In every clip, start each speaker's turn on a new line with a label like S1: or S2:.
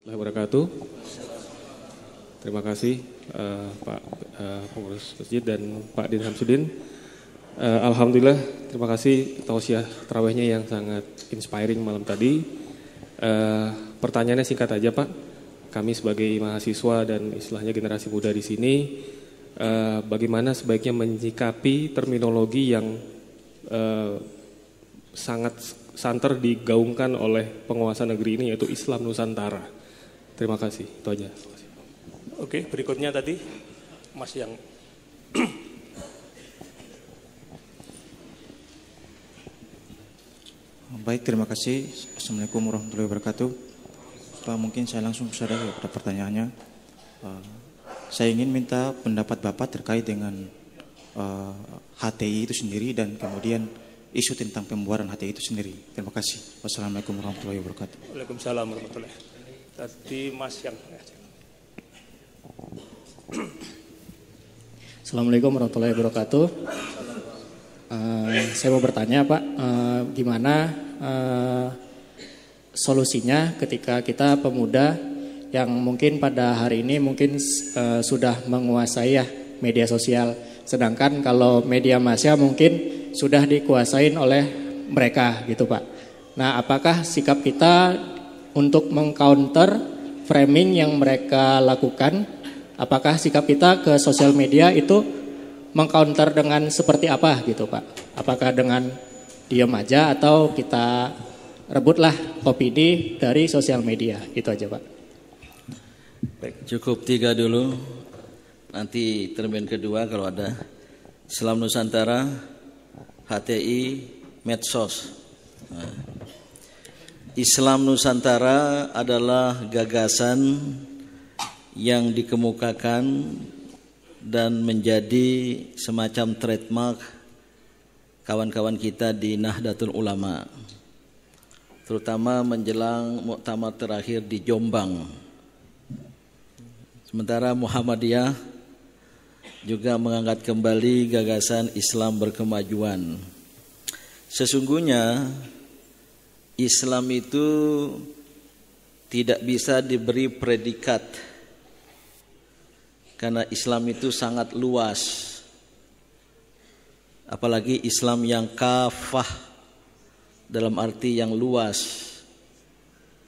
S1: Wabarakatuh. Terima kasih Pak Pengurus Masjid dan Pak Din Samsudin. Alhamdulillah, terima kasih tausiah tarawihnya yang sangat inspiring malam tadi. Pertanyaannya singkat aja Pak. Kami sebagai mahasiswa dan istilahnya generasi muda di sini, bagaimana sebaiknya menyikapi terminologi yang sangat santer digaungkan oleh penguasa negeri ini, yaitu Islam Nusantara. Terima kasih, itu aja.
S2: Oke, berikutnya tadi Mas yang
S3: Baik, terima kasih. Assalamualaikum warahmatullahi wabarakatuh. Pak, mungkin saya langsung saja pada pertanyaannya. Saya ingin minta pendapat Bapak terkait dengan HTI itu sendiri dan kemudian isu tentang pembuaran HTI itu sendiri. Terima kasih. Wassalamualaikum warahmatullahi wabarakatuh.
S2: Waalaikumsalam warahmatullahi wabarakatuh. Tadi Mas yang
S4: Assalamualaikum warahmatullahi wabarakatuh. Saya mau bertanya Pak, gimana solusinya ketika kita pemuda yang mungkin pada hari ini mungkin sudah menguasai ya media sosial, sedangkan kalau media massa mungkin sudah dikuasain oleh mereka gitu Pak. Nah, apakah sikap kita untuk mengcounter framing yang mereka lakukan? Apakah sikap kita ke sosial media itu mengcounter dengan seperti apa gitu Pak? Apakah dengan diam aja atau kita rebutlah opini dari sosial media? Itu aja Pak.
S5: Baik, cukup 3 dulu. Nanti termin kedua kalau ada. Islam Nusantara, HTI, medsos. Islam Nusantara adalah gagasan yang dikemukakan dan menjadi semacam trademark kawan-kawan kita di Nahdlatul Ulama, terutama menjelang muktamar terakhir di Jombang. Sementara Muhammadiyah juga mengangkat kembali gagasan Islam berkemajuan. Sesungguhnya Islam itu tidak bisa diberi predikat karena Islam itu sangat luas. Apalagi Islam yang kafah dalam arti yang luas.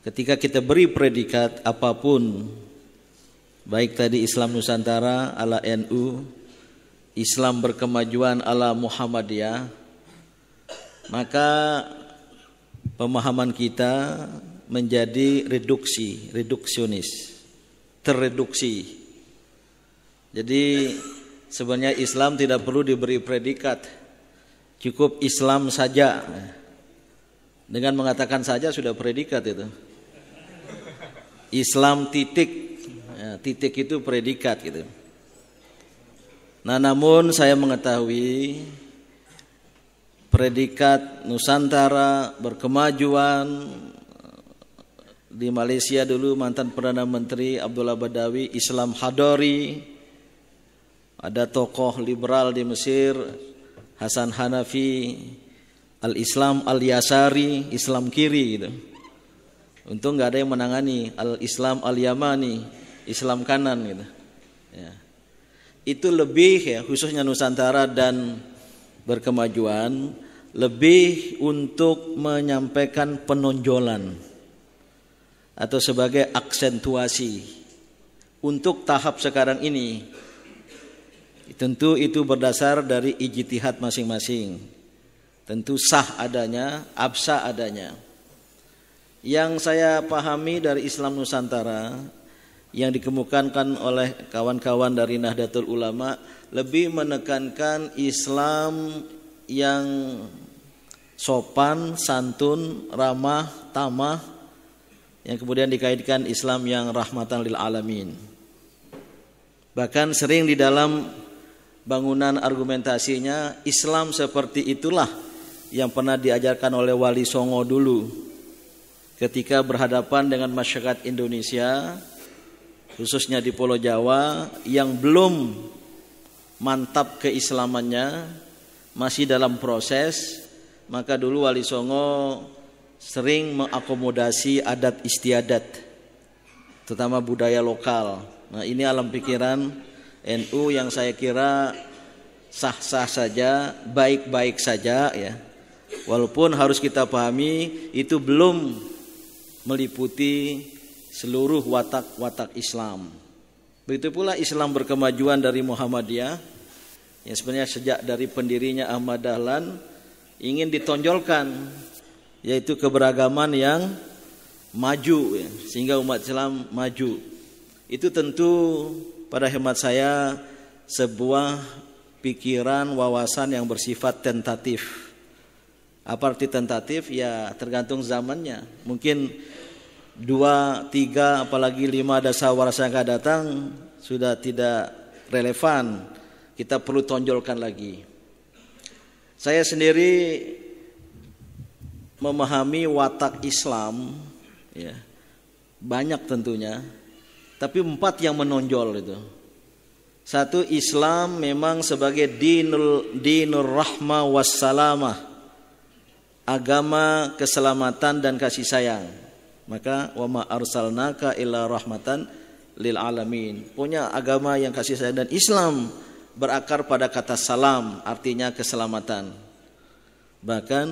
S5: Ketika kita beri predikat apapun, baik tadi Islam Nusantara ala NU, Islam berkemajuan ala Muhammadiyah, maka pemahaman kita menjadi reduksionis, terreduksi. Jadi sebenarnya Islam tidak perlu diberi predikat, cukup Islam saja. Dengan mengatakan saja sudah predikat itu. Islam titik, ya, titik itu predikat gitu. Nah, namun saya mengetahui predikat Nusantara berkemajuan di Malaysia dulu mantan Perdana Menteri Abdullah Badawi, Islam Hadori. Ada tokoh liberal di Mesir, Hasan Hanafi, Al-Islam Al-Yasari, Islam kiri gitu. Untung nggak ada yang menangani Al-Islam Al-Yamani, Islam kanan gitu. Ya. Itu lebih ya, khususnya Nusantara dan berkemajuan, lebih untuk menyampaikan penonjolan atau sebagai aksentuasi untuk tahap sekarang ini. Tentu itu berdasar dari ijtihad masing-masing. Tentu sah adanya, absah adanya. Yang saya pahami dari Islam Nusantara yang dikemukakan oleh kawan-kawan dari Nahdlatul Ulama lebih menekankan Islam yang sopan, santun, ramah, tamah, yang kemudian dikaitkan Islam yang rahmatan lil alamin. Bahkan sering di dalam bangunan argumentasinya, Islam seperti itulah yang pernah diajarkan oleh Wali Songo dulu ketika berhadapan dengan masyarakat Indonesia, khususnya di Pulau Jawa yang belum mantap keislamannya, masih dalam proses. Maka dulu Wali Songo sering mengakomodasi adat istiadat terutama budaya lokal. Nah, ini alam pikiran NU yang saya kira sah-sah saja, baik-baik saja ya. Walaupun harus kita pahami itu belum meliputi seluruh watak-watak Islam. Begitu pula Islam berkemajuan dari Muhammadiyah yang sebenarnya sejak dari pendirinya Ahmad Dahlan ingin ditonjolkan, yaitu keberagaman yang maju ya, sehingga umat Islam maju. Itu tentu pada hemat saya sebuah pikiran, wawasan yang bersifat tentatif. Apa arti tentatif? Ya tergantung zamannya. Mungkin 2, 3, apalagi 5 dasawarsa yang akan datang sudah tidak relevan. Kita perlu tonjolkan lagi. Saya sendiri memahami watak Islam ya, banyak tentunya, tapi 4 yang menonjol itu. 1, Islam memang sebagai dinur rahmah wassalamah, agama keselamatan dan kasih sayang. Maka wa ma arsalnaka illa rahmatan lil alamin. Punya agama yang kasih sayang, dan Islam berakar pada kata salam, artinya keselamatan. Bahkan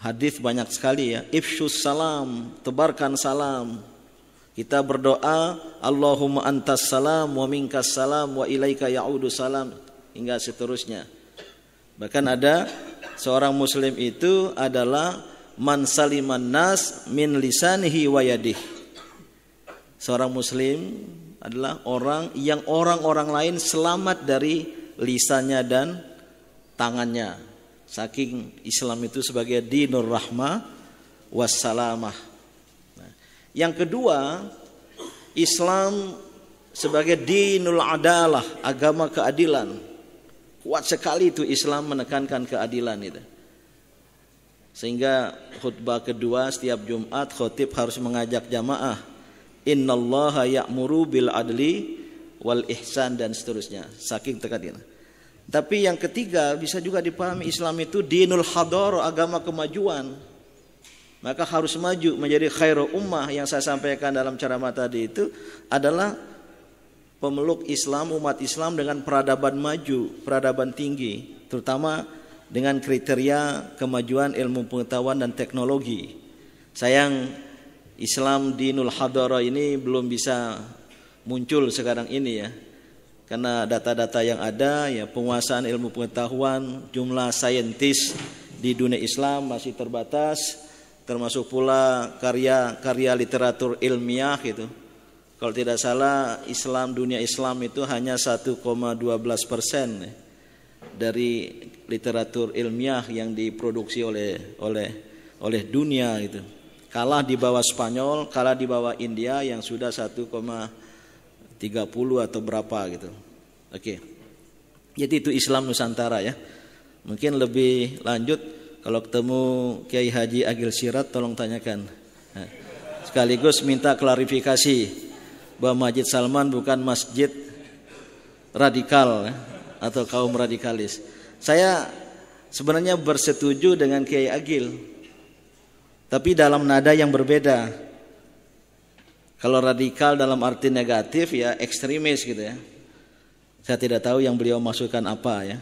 S5: hadis banyak sekali ya, ifshus salam, tebarkan salam. Kita berdoa Allahumma antas salam wa minkas salam wa ilaika ya'udu salam, hingga seterusnya. Bahkan ada seorang muslim itu adalah man saliman nas min lisanihi wa yadihi. Seorang muslim adalah orang yang orang-orang lain selamat dari lisannya dan tangannya. Saking Islam itu sebagai dinur rahmah wassalamah. Nah, yang kedua, Islam sebagai dinul adalah, agama keadilan. Kuat sekali itu Islam menekankan keadilan itu. Sehingga khutbah kedua setiap Jumat khotib harus mengajak jamaah, innallaha ya'muru bil adli wal ihsan, dan seterusnya. Saking tekannya. Tapi yang ketiga bisa juga dipahami Islam itu dinul hadar, agama kemajuan. Maka harus maju menjadi khairu ummah. Yang saya sampaikan dalam ceramah tadi itu adalah pemeluk Islam, umat Islam dengan peradaban maju, peradaban tinggi, terutama dengan kriteria kemajuan ilmu pengetahuan dan teknologi. Sayang Islam dinul hadara ini belum bisa muncul sekarang ini ya. Karena data-data yang ada ya, penguasaan ilmu pengetahuan, jumlah saintis di dunia Islam masih terbatas, termasuk pula karya literatur ilmiah gitu. Kalau tidak salah dunia Islam itu hanya 1,12% dari literatur ilmiah yang diproduksi oleh dunia gitu. Kalah di bawah Spanyol, kalah di bawah India yang sudah 1,30 atau berapa gitu. Oke. Jadi itu Islam Nusantara ya. Mungkin lebih lanjut kalau ketemu Kiai Haji Agil Sirat tolong tanyakan. Nah, sekaligus minta klarifikasi bahwa Masjid Salman bukan masjid radikal ya, atau kaum radikalis. Saya sebenarnya bersetuju dengan Kiai Agil, tapi dalam nada yang berbeda. Kalau radikal dalam arti negatif ya ekstremis gitu ya. Saya tidak tahu yang beliau maksudkan apa ya.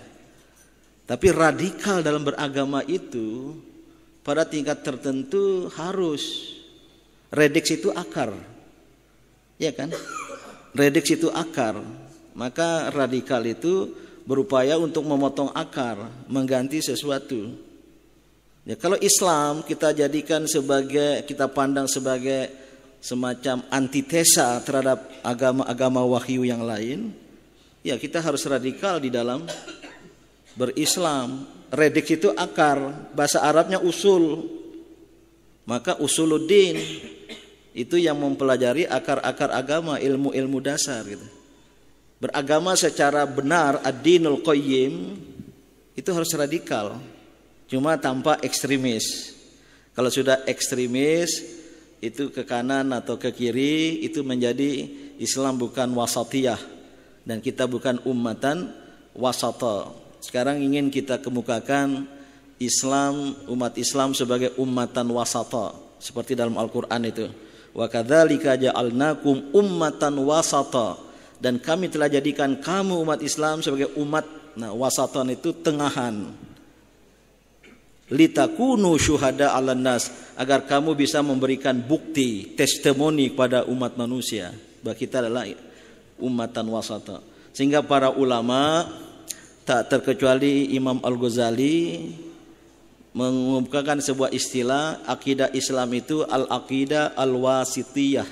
S5: Tapi radikal dalam beragama itu pada tingkat tertentu harus rediksi itu akar. Ya kan? Rediksi itu akar. Maka radikal itu berupaya untuk memotong akar, mengganti sesuatu. Ya, kalau Islam kita jadikan kita pandang sebagai semacam antitesa terhadap agama-agama wahyu yang lain, ya kita harus radikal di dalam berislam. Rediksi itu akar, bahasa Arabnya usul. Maka usuluddin itu yang mempelajari akar-akar agama, ilmu-ilmu dasar gitu. Beragama secara benar, ad-dinul qayyim, itu harus radikal, cuma tanpa ekstremis. Kalau sudah ekstremis itu ke kanan atau ke kiri, itu menjadi Islam bukan wasatiyah, dan kita bukan ummatan wasata. Sekarang ingin kita kemukakan Islam, umat Islam sebagai ummatan wasata, seperti dalam Al-Quran itu. Wa kadzalika ja'alnakum ummatan wasata, dan kami telah jadikan kamu umat Islam sebagai umat, nah wasatan itu tengahan. Litakunu syuhada 'alan nas, agar kamu bisa memberikan bukti, testimoni kepada umat manusia bahwa kita adalah ummatan wasata. Sehingga para ulama tak terkecuali Imam Al-Ghazali mengungkapkan sebuah istilah, akidah Islam itu al-aqidah al-wasitiyah.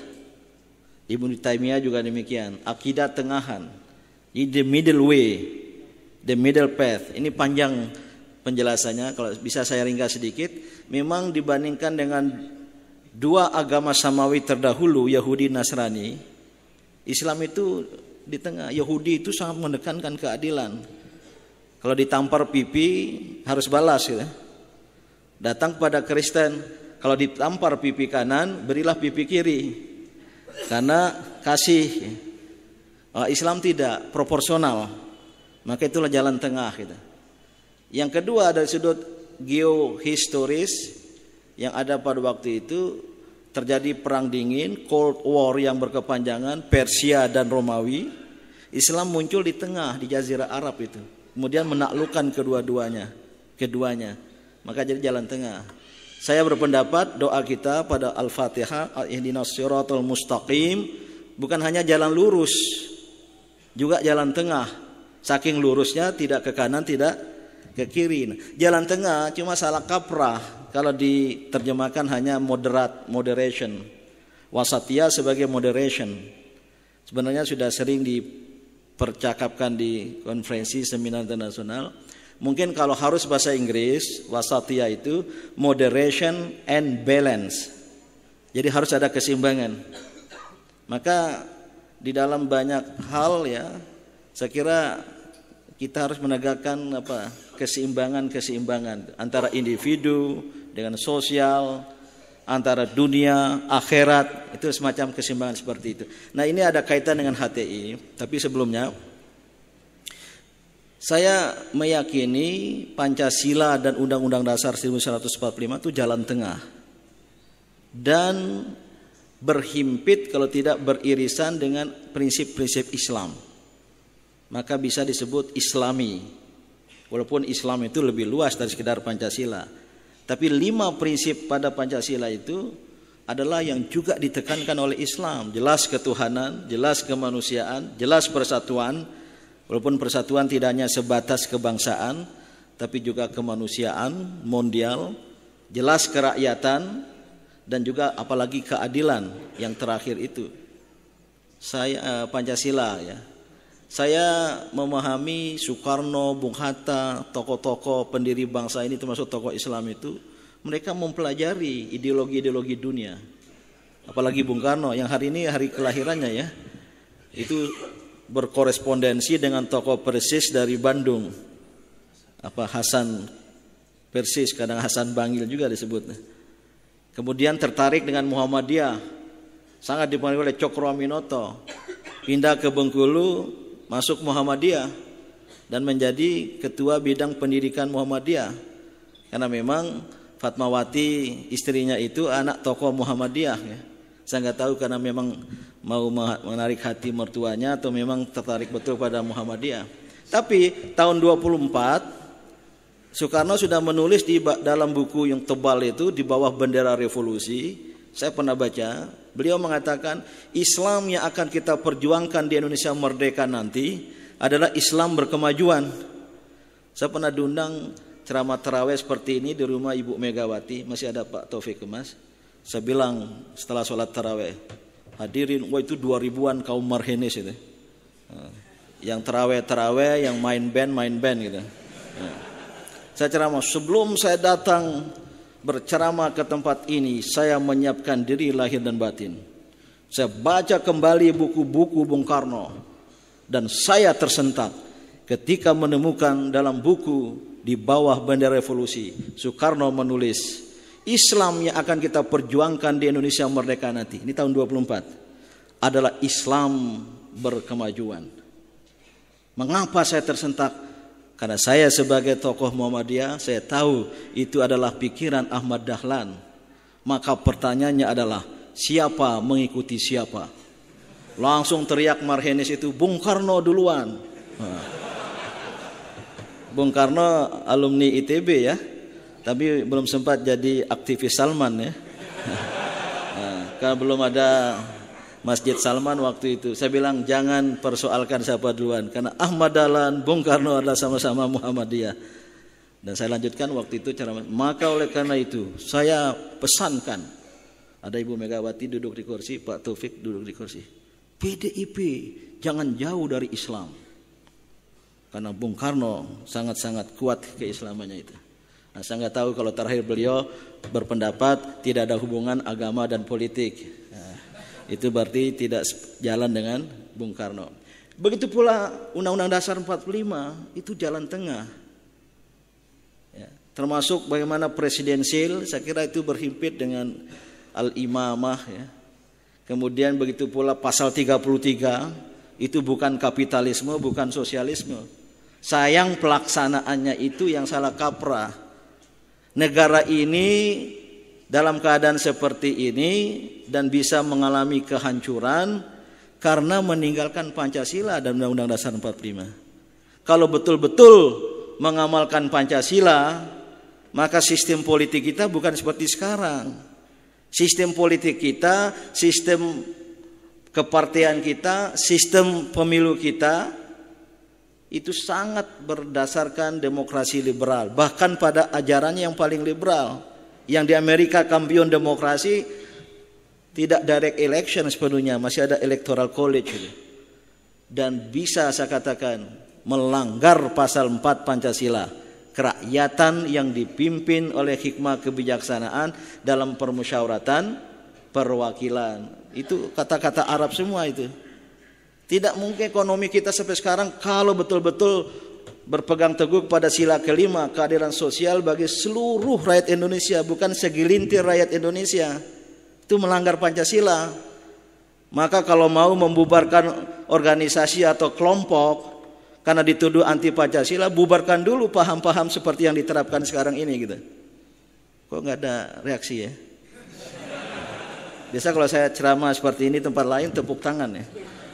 S5: Ibnu Taimiyah juga demikian, akidah tengahan. The middle way, the middle path. Ini panjang penjelasannya, kalau bisa saya ringkas sedikit. Memang dibandingkan dengan dua agama samawi terdahulu, Yahudi Nasrani, Islam itu di tengah. Yahudi itu sangat menekankan keadilan. Kalau ditampar pipi harus balas gitu. Datang kepada Kristen, kalau ditampar pipi kanan, berilah pipi kiri. Karena kasih. Islam tidak proporsional. Maka itulah jalan tengah gitu. Yang kedua dari sudut geohistoris yang ada pada waktu itu, terjadi perang dingin, Cold War yang berkepanjangan, Persia dan Romawi. Islam muncul di tengah, di Jazirah Arab itu. Kemudian menaklukkan keduanya. Maka jadi jalan tengah. Saya berpendapat doa kita pada Al-Fatihah, ihdinas siratal mustaqim, bukan hanya jalan lurus, juga jalan tengah. Saking lurusnya tidak ke kanan, tidak ke kiri. Jalan tengah cuma salah kaprah. Kalau diterjemahkan hanya moderation. Wasatiyah sebagai moderation. Sebenarnya sudah sering dipercakapkan di konferensi seminar internasional. Mungkin kalau harus bahasa Inggris, wasatiyah itu moderation and balance. Jadi harus ada keseimbangan. Maka di dalam banyak hal ya, saya kira kita harus menegakkan keseimbangan antara individu dengan sosial, antara dunia, akhirat, itu semacam keseimbangan seperti itu. Nah, ini ada kaitan dengan HTI, tapi sebelumnya saya meyakini Pancasila dan Undang-Undang Dasar 1945 itu jalan tengah dan berhimpit kalau tidak beririsan dengan prinsip-prinsip Islam. Maka bisa disebut Islami. Walaupun Islam itu lebih luas dari sekedar Pancasila. Tapi 5 prinsip pada Pancasila itu adalah yang juga ditekankan oleh Islam. Jelas ketuhanan, jelas kemanusiaan, jelas persatuan. Walaupun persatuan tidak hanya sebatas kebangsaan, tapi juga kemanusiaan, mondial, jelas kerakyatan, dan juga apalagi keadilan yang terakhir itu. Pancasila ya. Saya memahami Soekarno, Bung Hatta, tokoh-tokoh pendiri bangsa ini termasuk tokoh Islam itu, mereka mempelajari ideologi-ideologi dunia. Apalagi Bung Karno yang hari ini hari kelahirannya ya. Itu berkorespondensi dengan tokoh Persis dari Bandung. Hasan Persis, kadang Hasan Bangil juga disebut. Kemudian tertarik dengan Muhammadiyah. Sangat dipengaruhi oleh Cokroaminoto. Pindah ke Bengkulu, masuk Muhammadiyah dan menjadi ketua bidang pendidikan Muhammadiyah. Karena memang Fatmawati istrinya itu anak tokoh Muhammadiyah ya. Saya nggak tahu karena memang mau menarik hati mertuanya atau memang tertarik betul pada Muhammadiyah. Tapi tahun 24 Soekarno sudah menulis di dalam buku yang tebal itu di bawah bendera revolusi. Saya pernah baca, beliau mengatakan Islam yang akan kita perjuangkan di Indonesia merdeka nanti adalah Islam berkemajuan. Saya pernah diundang ceramah tarawih seperti ini di rumah Ibu Megawati, masih ada Pak Taufik Kemas. Saya bilang setelah sholat tarawih, hadirin, wah itu 2000-an kaum marhenis itu. Yang tarawih, yang main band gitu. Saya ceramah, sebelum saya datang berceramah ke tempat ini, saya menyiapkan diri lahir dan batin. Saya baca kembali buku-buku Bung Karno dan saya tersentak ketika menemukan dalam buku di bawah bendera revolusi Soekarno menulis Islam yang akan kita perjuangkan di Indonesia merdeka nanti, ini tahun 24, adalah Islam berkemajuan. Mengapa saya tersentak? Karena saya sebagai tokoh Muhammadiyah, saya tahu itu adalah pikiran Ahmad Dahlan. Maka pertanyaannya adalah, siapa mengikuti siapa. Langsung teriak Marhenis itu, Bung Karno duluan. Bung Karno alumni ITB ya, tapi belum sempat jadi aktivis Salman ya. Karena belum ada Masjid Salman waktu itu. Saya bilang jangan persoalkan siapa duluan, karena Ahmad Dahlan, Bung Karno adalah sama-sama Muhammadiyah. Dan saya lanjutkan waktu itu cara, maka oleh karena itu saya pesankan, ada Ibu Megawati duduk di kursi, Pak Taufik duduk di kursi, PDIP jangan jauh dari Islam, karena Bung Karno sangat-sangat kuat keislamannya itu. Nah, saya nggak tahu kalau terakhir beliau berpendapat tidak ada hubungan agama dan politik. Nah, itu berarti tidak jalan dengan Bung Karno. Begitu pula Undang-Undang Dasar 45 itu jalan tengah. Ya, termasuk bagaimana presidensil, saya kira itu berhimpit dengan al-imamah ya. Kemudian begitu pula pasal 33 itu bukan kapitalisme, bukan sosialisme. Sayang pelaksanaannya itu yang salah kaprah. Negara ini dalam keadaan seperti ini dan bisa mengalami kehancuran karena meninggalkan Pancasila dan Undang-Undang Dasar 45. Kalau betul-betul mengamalkan Pancasila, maka sistem politik kita bukan seperti sekarang. Sistem politik kita, sistem kepartean kita, sistem pemilu kita itu sangat berdasarkan demokrasi liberal, bahkan pada ajarannya yang paling liberal. Yang di Amerika kampion demokrasi tidak direct election sepenuhnya, masih ada electoral college gitu. Dan bisa saya katakan melanggar pasal 4 Pancasila, kerakyatan yang dipimpin oleh hikmah kebijaksanaan dalam permusyawaratan perwakilan. Itu kata-kata Arab semua itu. Tidak mungkin ekonomi kita sampai sekarang kalau betul-betul berpegang teguh pada sila kelima, keadilan sosial bagi seluruh rakyat Indonesia, bukan segelintir rakyat Indonesia. Itu melanggar Pancasila. Maka kalau mau membubarkan organisasi atau kelompok karena dituduh anti Pancasila, bubarkan dulu paham-paham seperti yang diterapkan sekarang ini gitu. Kok nggak ada reaksi ya? Biasa kalau saya ceramah seperti ini tempat lain tepuk tangan ya.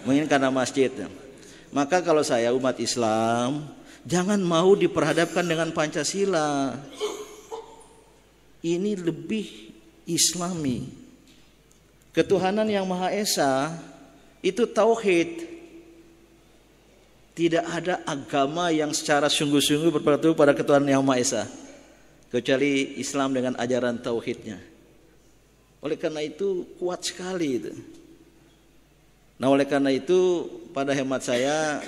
S5: Mungkin karena masjid. Maka kalau saya umat Islam, jangan mau diperhadapkan dengan Pancasila. Ini lebih Islami. Ketuhanan yang Maha Esa itu tauhid. Tidak ada agama yang secara sungguh-sungguh berpegang pada ketuhanan yang Maha Esa kecuali Islam dengan ajaran tauhidnya. Oleh karena itu kuat sekali itu. Nah, oleh karena itu pada hemat saya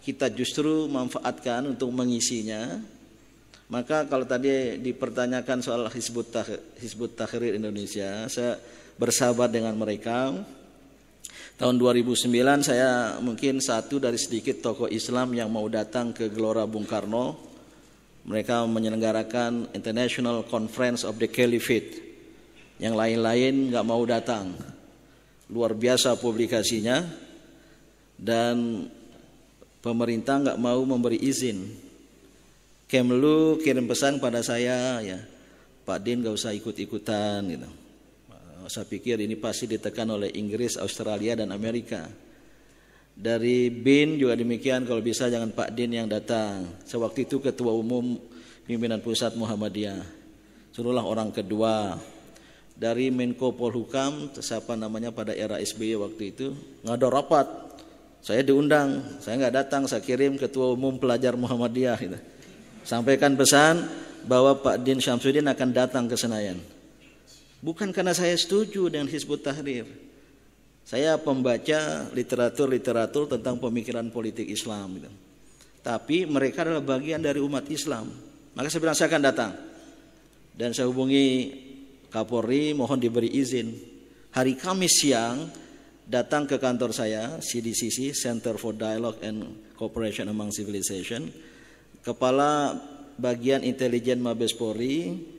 S5: kita justru manfaatkan untuk mengisinya. Maka kalau tadi dipertanyakan soal Hizbut Tahrir Indonesia, saya bersahabat dengan mereka. Tahun 2009 saya mungkin satu dari sedikit tokoh Islam yang mau datang ke Gelora Bung Karno. Mereka menyelenggarakan International Conference of the Caliphate. Yang lain-lain gak mau datang. Luar biasa publikasinya. Dan pemerintah gak mau memberi izin. Kemlu kirim pesan pada saya, ya Pak Din gak usah ikut-ikutan gitu. Saya pikir ini pasti ditekan oleh Inggris, Australia dan Amerika. Dari BIN juga demikian, kalau bisa jangan Pak Din yang datang. Sewaktu itu Ketua Umum Pimpinan Pusat Muhammadiyah, suruhlah orang kedua. Dari Menko Polhukam, siapa namanya pada era SBY waktu itu, nggak ada rapat. Saya diundang, saya nggak datang, saya kirim Ketua Umum Pelajar Muhammadiyah gitu. Sampaikan pesan bahwa Pak Din Syamsuddin akan datang ke Senayan. Bukan karena saya setuju dengan Hizbut Tahrir. Saya pembaca literatur tentang pemikiran politik Islam gitu. Tapi mereka adalah bagian dari umat Islam. Maka saya bilang saya akan datang. Dan saya hubungi Kapolri, mohon diberi izin. Hari Kamis siang datang ke kantor saya, CDCC, Center for Dialogue and Cooperation Among Civilization. Kepala Bagian Intelijen Mabes Polri,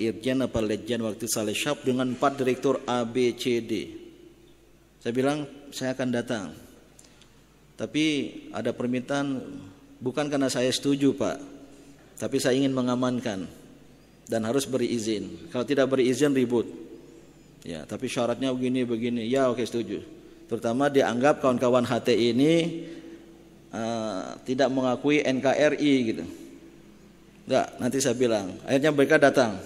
S5: Irjen apa Letjen waktu Saleh Syab dengan 4 direktur ABCD. Saya bilang saya akan datang. Tapi ada permintaan, bukan karena saya setuju Pak, tapi saya ingin mengamankan dan harus beri izin. Kalau tidak beri izin ribut. Ya, tapi syaratnya begini. Ya, oke, setuju. Terutama dianggap kawan-kawan HTI ini tidak mengakui NKRI gitu. Enggak, nanti saya bilang. Akhirnya mereka datang.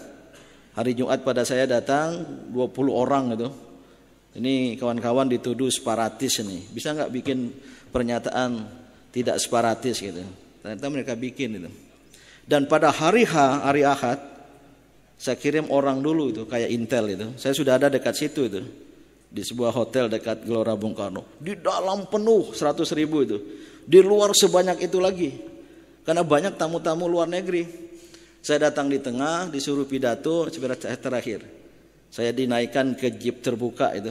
S5: Hari Jumat pada saya datang 20 orang gitu. Ini kawan-kawan dituduh separatis nih. Bisa enggak bikin pernyataan tidak separatis gitu. Ternyata mereka bikin itu. Dan pada hari Ahad, saya kirim orang dulu itu kayak Intel itu. Saya sudah ada dekat situ itu. Di sebuah hotel dekat Gelora Bung Karno. Di dalam penuh 100.000 itu. Di luar sebanyak itu lagi. Karena banyak tamu-tamu luar negeri. Saya datang di tengah, disuruh pidato, terakhir. Saya dinaikkan ke jeep terbuka itu.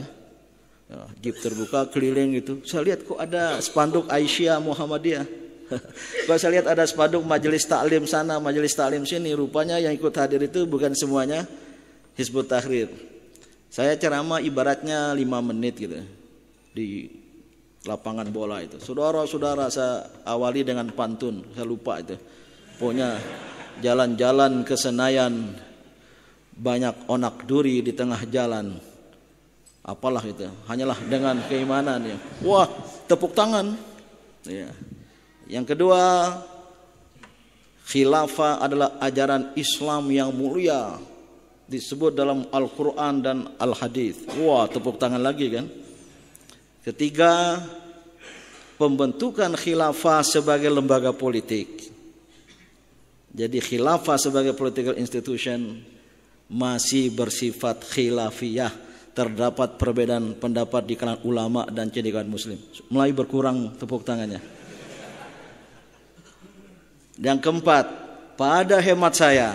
S5: Jeep terbuka keliling itu. Saya lihat kok ada spanduk Aisyah Muhammadiyah. Kalau saya lihat ada spanduk majelis taklim sana, majelis taklim sini, rupanya yang ikut hadir itu bukan semuanya Hizbut Tahrir. Saya ceramah ibaratnya 5 menit gitu di lapangan bola itu. Saudara-saudara, saya awali dengan pantun, saya lupa itu. Pokoknya jalan-jalan ke Senayan, banyak onak duri di tengah jalan. Apalah itu, hanyalah dengan keimanan ya. Wah, tepuk tangan. Ya. Yang kedua, khilafah adalah ajaran Islam yang mulia, disebut dalam Al-Quran dan Al-Hadis. Wah, tepuk tangan lagi kan. Ketiga, pembentukan khilafah sebagai lembaga politik. Jadi khilafah sebagai political institution masih bersifat khilafiyah. Terdapat perbedaan pendapat di kalangan ulama dan cendekiawan muslim. Mulai berkurang tepuk tangannya. Yang keempat, pada hemat saya,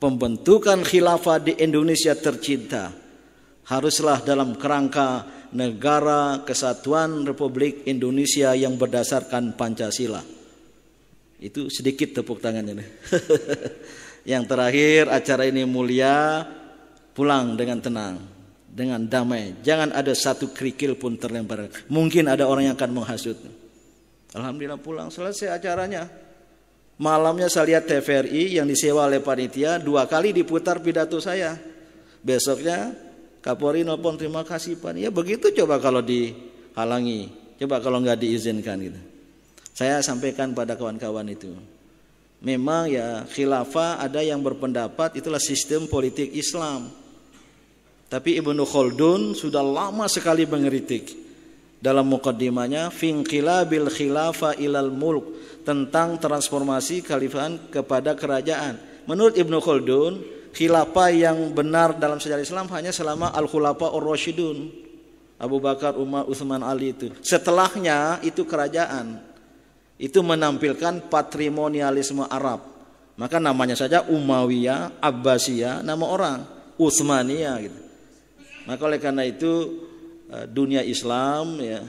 S5: pembentukan khilafah di Indonesia tercinta haruslah dalam kerangka negara kesatuan Republik Indonesia yang berdasarkan Pancasila. Itu sedikit tepuk tangannya. Yang terakhir, acara ini mulia, pulang dengan tenang, dengan damai. Jangan ada satu kerikil pun terlempar. Mungkin ada orang yang akan menghasut. Alhamdulillah pulang, selesai acaranya. Malamnya saya lihat TVRI yang disewa oleh panitia, 2 kali diputar pidato saya. Besoknya Kapolri nelpon, terima kasih Pak. Ya begitu coba kalau dihalangi, coba kalau nggak diizinkan gitu. Saya sampaikan pada kawan-kawan itu. Memang ya khilafah ada yang berpendapat itulah sistem politik Islam. Tapi Ibnu Khaldun sudah lama sekali mengkritik. Dalam muqaddimahnya finqilabil khilafah ilal mulk, tentang transformasi kekhalifahan kepada kerajaan. Menurut Ibnu Khaldun, khilafah yang benar dalam sejarah Islam hanya selama al-khulafa ar-rasyidun, Abu Bakar, Umar, Utsman, Ali itu. Setelahnya itu kerajaan. Itu menampilkan patrimonialisme Arab. Maka namanya saja Umayyah, Abbasiyah, nama orang, Utsmaniyah gitu. Maka oleh karena itu dunia Islam ya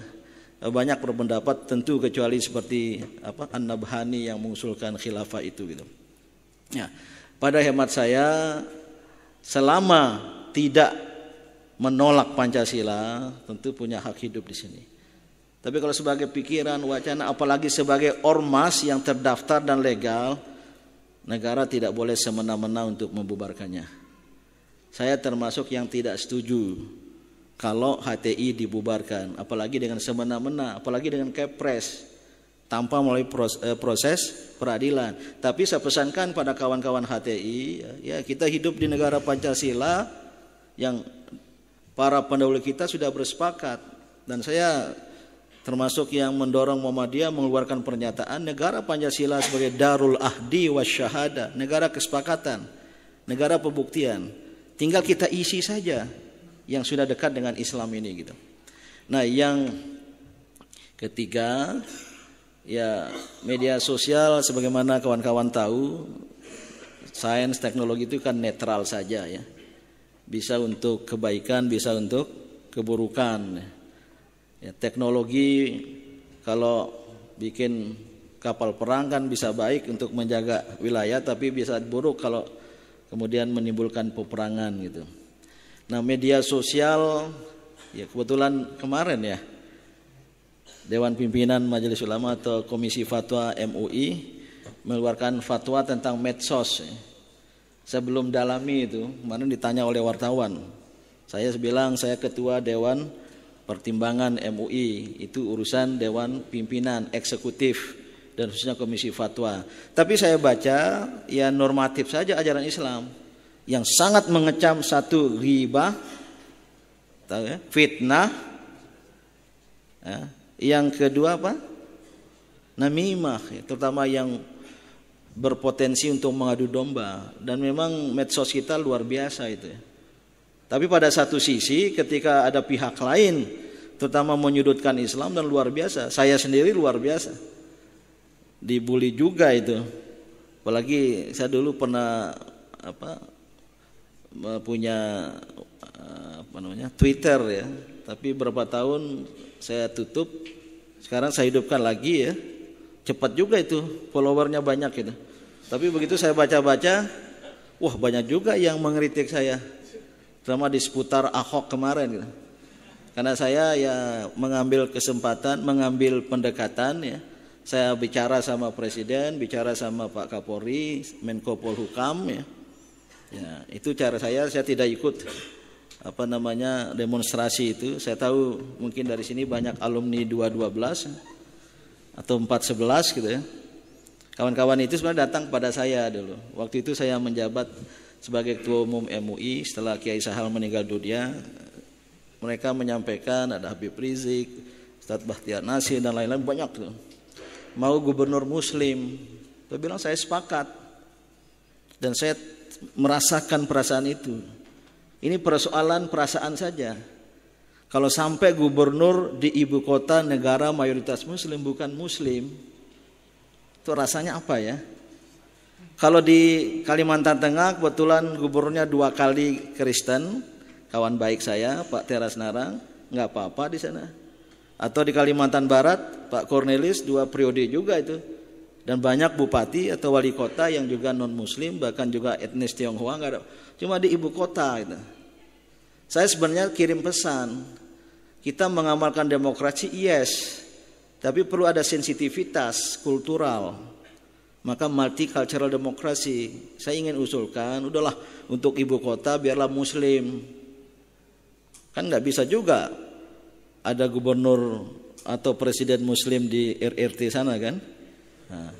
S5: banyak berpendapat, tentu kecuali seperti An-Nabhani yang mengusulkan khilafah itu gitu. Ya, pada hemat saya selama tidak menolak Pancasila tentu punya hak hidup di sini. Tapi kalau sebagai pikiran, wacana, apalagi sebagai ormas yang terdaftar dan legal, negara tidak boleh semena-mena untuk membubarkannya. Saya termasuk yang tidak setuju kalau HTI dibubarkan, apalagi dengan semena-mena, apalagi dengan kepres, tanpa melalui proses peradilan. Tapi saya pesankan pada kawan-kawan HTI, ya kita hidup di negara Pancasila yang para pendahulu kita sudah bersepakat. Dan saya termasuk yang mendorong Muhammadiyah mengeluarkan pernyataan negara Pancasila sebagai darul ahdi wasyahada, negara kesepakatan, negara pembuktian. Tinggal kita isi saja yang sudah dekat dengan Islam ini gitu. Nah, yang ketiga, ya media sosial sebagaimana kawan-kawan tahu, sains teknologi itu kan netral saja ya. Bisa untuk kebaikan, bisa untuk keburukan. Ya, teknologi kalau bikin kapal perang kan bisa baik untuk menjaga wilayah, tapi bisa buruk kalau kemudian menimbulkan peperangan gitu. Nah, media sosial ya kebetulan kemarin ya Dewan Pimpinan Majelis Ulama atau Komisi Fatwa MUI mengeluarkan fatwa tentang medsos. Saya belum dalami itu. Kemarin ditanya oleh wartawan. Saya bilang saya ketua Dewan Pertimbangan MUI. Itu urusan Dewan Pimpinan Eksekutif dan khususnya Komisi Fatwa. Tapi saya baca ya normatif saja ajaran Islam yang sangat mengecam satu ghibah, tahu ya, fitnah. Ya. Yang kedua apa? Namimah, ya, terutama yang berpotensi untuk mengadu domba. Dan memang medsos kita luar biasa itu ya. Tapi pada satu sisi ketika ada pihak lain terutama menyudutkan Islam dan luar biasa. Saya sendiri luar biasa dibully juga itu. Apalagi saya dulu pernah punya Twitter ya. Tapi berapa tahun saya tutup. Sekarang saya hidupkan lagi ya. Cepat juga itu, followernya banyak gitu. Tapi begitu saya baca-baca, wah banyak juga yang mengkritik saya, terutama di seputar Ahok kemarin gitu. Karena saya ya mengambil kesempatan, mengambil pendekatan ya. Saya bicara sama Presiden, bicara sama Pak Kapolri, Menko Polhukam ya. Ya, itu cara saya tidak ikut demonstrasi itu. Saya tahu mungkin dari sini banyak alumni 212 atau 411 gitu ya. Kawan-kawan itu sebenarnya datang pada saya dulu. Waktu itu saya menjabat sebagai Ketua Umum MUI setelah Kiai Sahal meninggal dunia. Mereka menyampaikan ada Habib Rizik, Ustadz Bahtiar Nasir dan lain-lain banyak tuh. Mau gubernur muslim. Saya bilang saya sepakat. Dan saya merasakan perasaan itu. Ini persoalan perasaan saja. Kalau sampai gubernur di ibu kota negara mayoritas muslim bukan muslim, itu rasanya apa ya? Kalau di Kalimantan Tengah kebetulan gubernurnya 2 kali Kristen, kawan baik saya Pak Teras Narang, nggak apa-apa di sana. Atau di Kalimantan Barat Pak Cornelis 2 periode juga itu. Dan banyak bupati atau wali kota yang juga non muslim, bahkan juga etnis Tionghoa nggak ada. Cuma di ibu kota gitu. Saya sebenarnya kirim pesan. Kita mengamalkan demokrasi, yes, tapi perlu ada sensitivitas kultural. Maka multicultural demokrasi, saya ingin usulkan, udahlah untuk ibu kota biarlah muslim. Kan nggak bisa juga ada gubernur atau presiden muslim di RRT sana kan? Nah,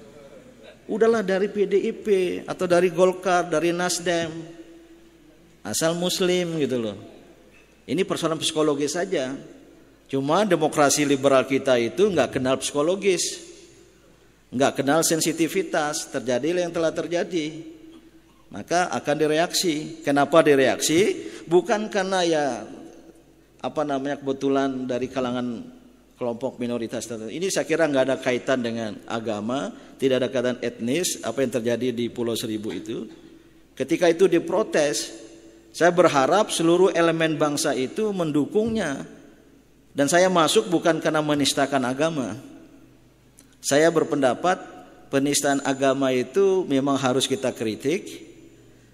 S5: udahlah dari PDIP atau dari Golkar, dari Nasdem, asal muslim gitu loh. Ini persoalan psikologis saja. Cuma demokrasi liberal kita itu nggak kenal psikologis, nggak kenal sensitivitas. Terjadilah yang telah terjadi, maka akan direaksi. Kenapa direaksi? Bukan karena ya kebetulan dari kalangan kelompok minoritas tertentu. Ini saya kira nggak ada kaitan dengan agama, tidak ada kaitan etnis. Apa yang terjadi di Pulau Seribu itu, ketika itu diprotes. Saya berharap seluruh elemen bangsa itu mendukungnya. Dan saya masuk bukan karena menistakan agama. Saya berpendapat penistaan agama itu memang harus kita kritik,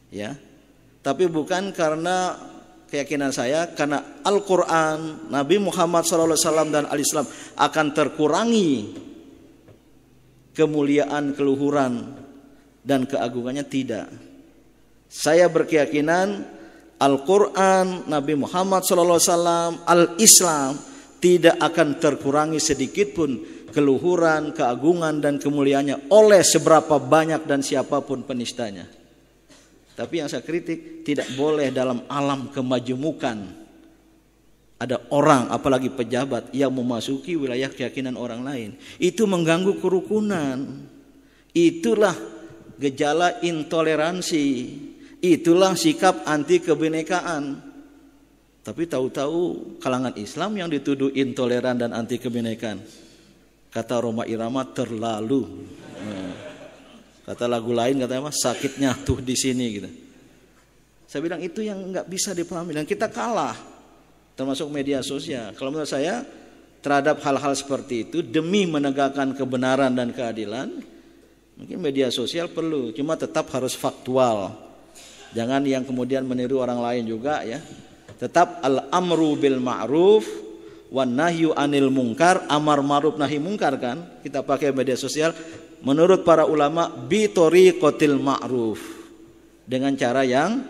S5: ya. Tapi bukan karena keyakinan saya, karena Al-Quran, Nabi Muhammad SAW dan Al-Islam akan terkurangi kemuliaan, keluhuran, dan keagungannya, tidak. Saya berkeyakinan Al-Quran, Nabi Muhammad SAW, Al-Islam tidak akan terkurangi sedikit pun keluhuran, keagungan dan kemuliaannya oleh seberapa banyak dan siapapun penistanya. Tapi yang saya kritik, tidak boleh dalam alam kemajemukan ada orang, apalagi pejabat yang memasuki wilayah keyakinan orang lain. Itu mengganggu kerukunan. Itulah gejala intoleransi. Itulah sikap anti kebinekaan. Tapi tahu-tahu kalangan Islam yang dituduh intoleran dan anti kebinekaan. Kata Roma Irama, terlalu. Kata lagu lain katanya sakitnya tuh di sini gitu. Saya bilang itu yang nggak bisa dipahami dan kita kalah, termasuk media sosial. Kalau menurut saya terhadap hal-hal seperti itu demi menegakkan kebenaran dan keadilan, mungkin media sosial perlu, cuma tetap harus faktual. Jangan yang kemudian meniru orang lain juga ya. Tetap al-amru bil ma'ruf wan nahyu anil munkar, amar ma'ruf nahi munkar kan. Kita pakai media sosial menurut para ulama bi thoriqatil ma'ruf. dengan cara yang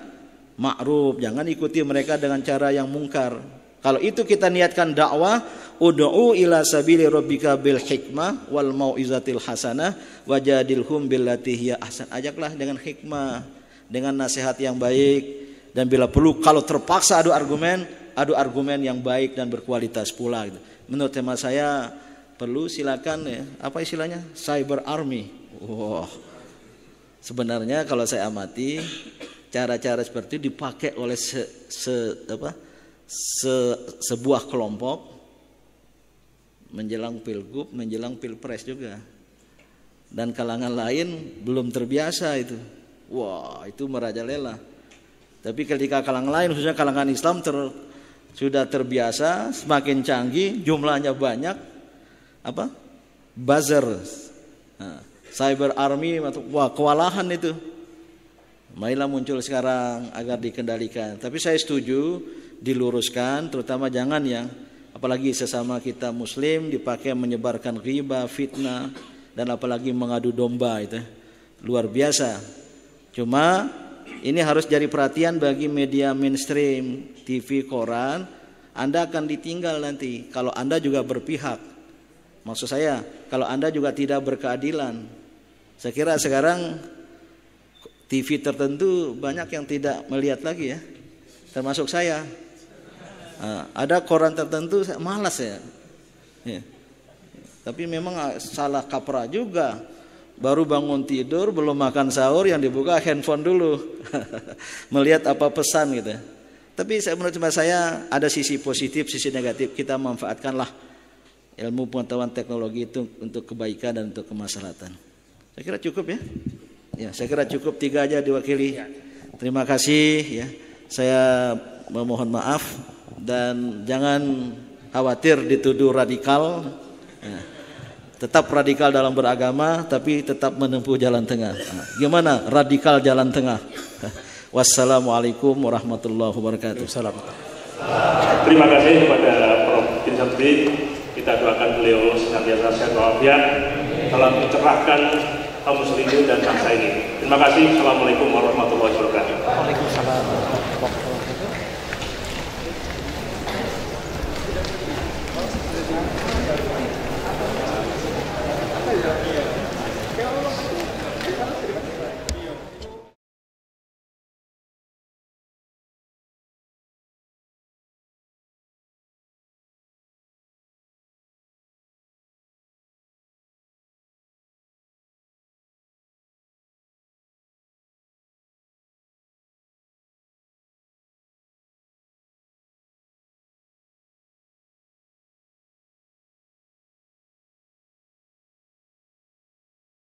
S5: ma'ruf, jangan ikuti mereka dengan cara yang mungkar. Kalau itu kita niatkan dakwah, ud'u ila sabili rabbika bil hikmah wal mau'izatil hasanah wajadilhum billati hiya ahsan. Ajaklah dengan hikmah, dengan nasihat yang baik, dan bila perlu kalau terpaksa adu argumen yang baik dan berkualitas pula gitu. Menurut tema saya perlu, silakan ya, apa istilahnya? Cyber army. Wow. Sebenarnya kalau saya amati cara-cara seperti itu dipakai oleh sebuah kelompok menjelang pilgub, menjelang pilpres juga, dan kalangan lain belum terbiasa itu. Wah, itu merajalela. Tapi ketika kalangan lain, khususnya kalangan Islam sudah terbiasa, semakin canggih, jumlahnya banyak, buzzer, cyber army, wah kewalahan itu. Marilah muncul sekarang agar dikendalikan. Tapi saya setuju diluruskan, terutama jangan yang apalagi sesama kita muslim dipakai menyebarkan ghibah, fitnah, dan apalagi mengadu domba, itu luar biasa. Cuma ini harus jadi perhatian bagi media mainstream, TV, koran. Anda akan ditinggal nanti kalau Anda juga berpihak. Maksud saya, kalau Anda juga tidak berkeadilan. Saya kira sekarang TV tertentu banyak yang tidak melihat lagi ya, termasuk saya. Ada koran tertentu saya malas ya. Tapi memang salah kaprah juga. Baru bangun tidur, belum makan sahur, yang dibuka handphone dulu. Melihat apa pesan gitu. Tapi menurut saya ada sisi positif, sisi negatif. Kita manfaatkanlah ilmu pengetahuan teknologi itu untuk kebaikan dan untuk kemaslahatan. Saya kira cukup ya. Ya, saya kira cukup 3 aja diwakili. Terima kasih ya. Saya memohon maaf dan jangan khawatir dituduh radikal. Ya. Tetap radikal dalam beragama, tapi tetap menempuh jalan tengah. Gimana radikal jalan tengah? Wassalamualaikum warahmatullahi wabarakatuh.
S2: Terima kasih kepada Prof. Din Samsudin. Kita doakan beliau senantiasa sehat walafiat dalam mencerahkan kaum muslimin dan bangsa ini. Terima kasih. Assalamualaikum warahmatullahi wabarakatuh.
S4: Waalaikumsalam warahmatullahi wabarakatuh.